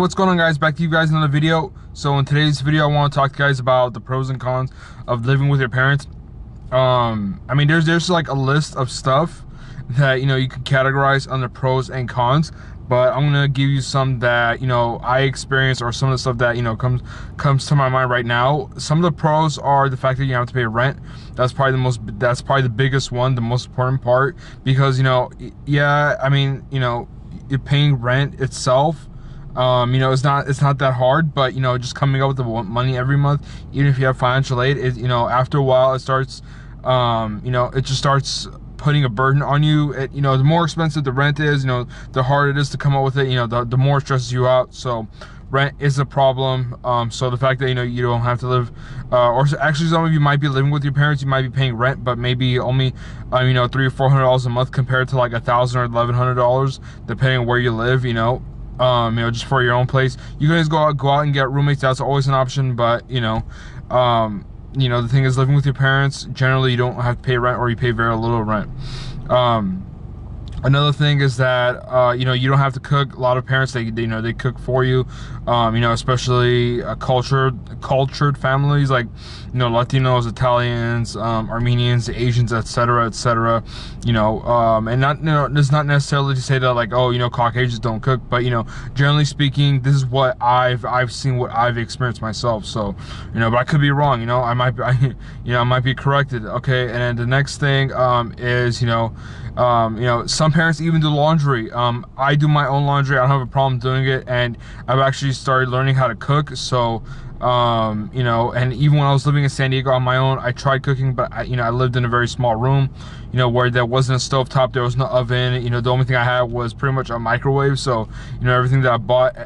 what's going on, guys? Back to you guys in another video. So in today's video, I want to talk to you guys about the pros and cons of living with your parents. I mean, there's like a list of stuff that you can categorize under pros and cons, but I'm gonna give you some that I experienced, or some of the stuff that comes to my mind right now. Some of the pros are the fact that you don't have to pay rent. That's probably the biggest one, the most important part, because yeah, I mean, you're paying rent itself. It's not that hard, but just coming up with the money every month, even if you have financial aid, after a while it starts, it just starts putting a burden on you. The more expensive the rent is, the harder it is to come up with it. The more it stresses you out. So rent is a problem. So the fact that you don't have to live, or actually some of you might be living with your parents, you might be paying rent, but maybe only $300 or $400 a month compared to like $1,000 or $1,100, depending on where you live. Just for your own place. You guys go out and get roommates. That's always an option, but the thing is, living with your parents, generally you don't have to pay rent, or you pay very little rent. Another thing is that you don't have to cook. A lot of parents, they cook for you. Especially cultured families like Latinos, Italians, Armenians, Asians, etc., etc. And it's not necessarily to say that like, oh, Caucasians don't cook, but generally speaking, this is what I've seen, what I've experienced myself. So but I could be wrong. I might be corrected. Okay. And then the next thing is some parents even do laundry. I do my own laundry. I don't have a problem doing it, and I've actually started learning how to cook. So and even when I was living in San Diego on my own, I tried cooking, but I lived in a very small room, where there wasn't a stovetop, there was no oven. The only thing I had was pretty much a microwave. So everything that I bought,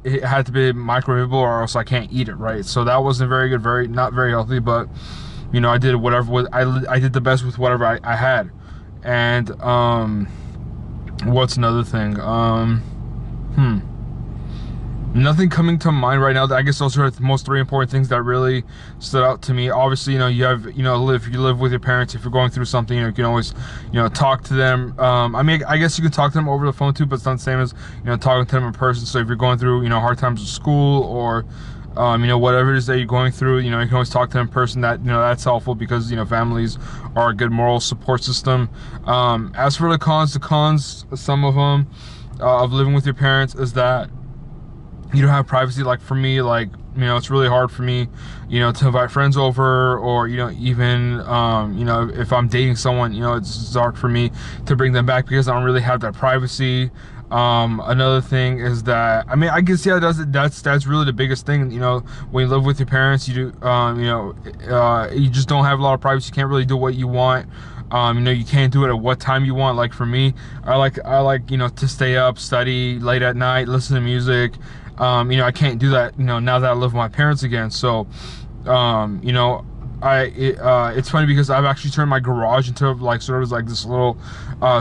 it had to be microwavable, or else I can't eat it, right? So that wasn't very good, not very healthy, but I did whatever I did the best with whatever I had. And what's another thing? Nothing coming to mind right now. I guess those are the most three important things that really stood out to me. Obviously, you have if you live with your parents, if you're going through something, you can always talk to them. I mean, I guess you can talk to them over the phone too, but it's not the same as talking to them in person. So if you're going through hard times with school, or whatever it is that you're going through, you can always talk to them in person. That's helpful, because families are a good moral support system. As for the cons, some of them of living with your parents is that you don't have privacy. Like for me, it's really hard for me to invite friends over, or even if I'm dating someone, it's hard for me to bring them back, because I don't really have that privacy. Another thing is that, I mean, I guess, yeah, that's really the biggest thing. When you live with your parents, you just don't have a lot of privacy. You can't really do what you want. You can't do it at what time you want. Like for me, I like to stay up, study late at night, listen to music. I can't do that now that I live with my parents again. So it's funny, because I've actually turned my garage into sort of like this little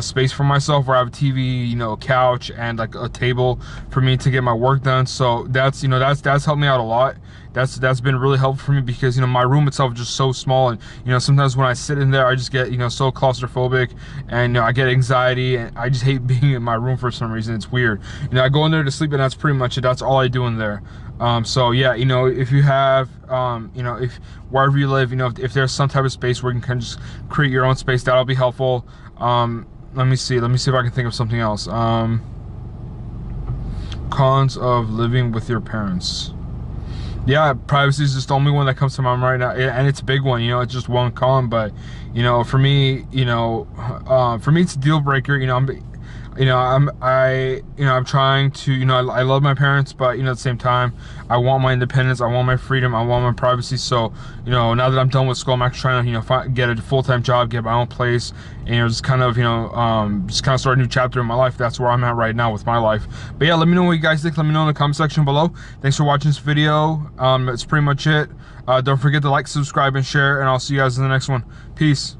space for myself, where I have a TV, a couch, and like a table for me to get my work done. So that's helped me out a lot. That's been really helpful for me, because my room itself is just so small, and sometimes when I sit in there, I just get so claustrophobic, and I get anxiety, and I just hate being in my room for some reason. It's weird. I go in there to sleep, and that's pretty much it. That's all I do in there. So yeah, if you have if wherever you live, if there's some type of space where you can just create your own space, that'll be helpful. Let me see if I can think of something else. Cons of living with your parents. Yeah, privacy is just the only one that comes to my mind right now, and it's a big one. It's just one con, but for me, for me, it's a deal breaker. I'm trying to, I love my parents, but at the same time, I want my independence, I want my freedom, I want my privacy. So now that I'm done with school, I'm actually trying to get a full-time job, get my own place, and just kind of start a new chapter in my life. That's where I'm at right now with my life. But yeah, let me know what you guys think. Let me know in the comment section below. Thanks for watching this video. That's pretty much it. Don't forget to like, subscribe, and share, and I'll see you guys in the next one. Peace.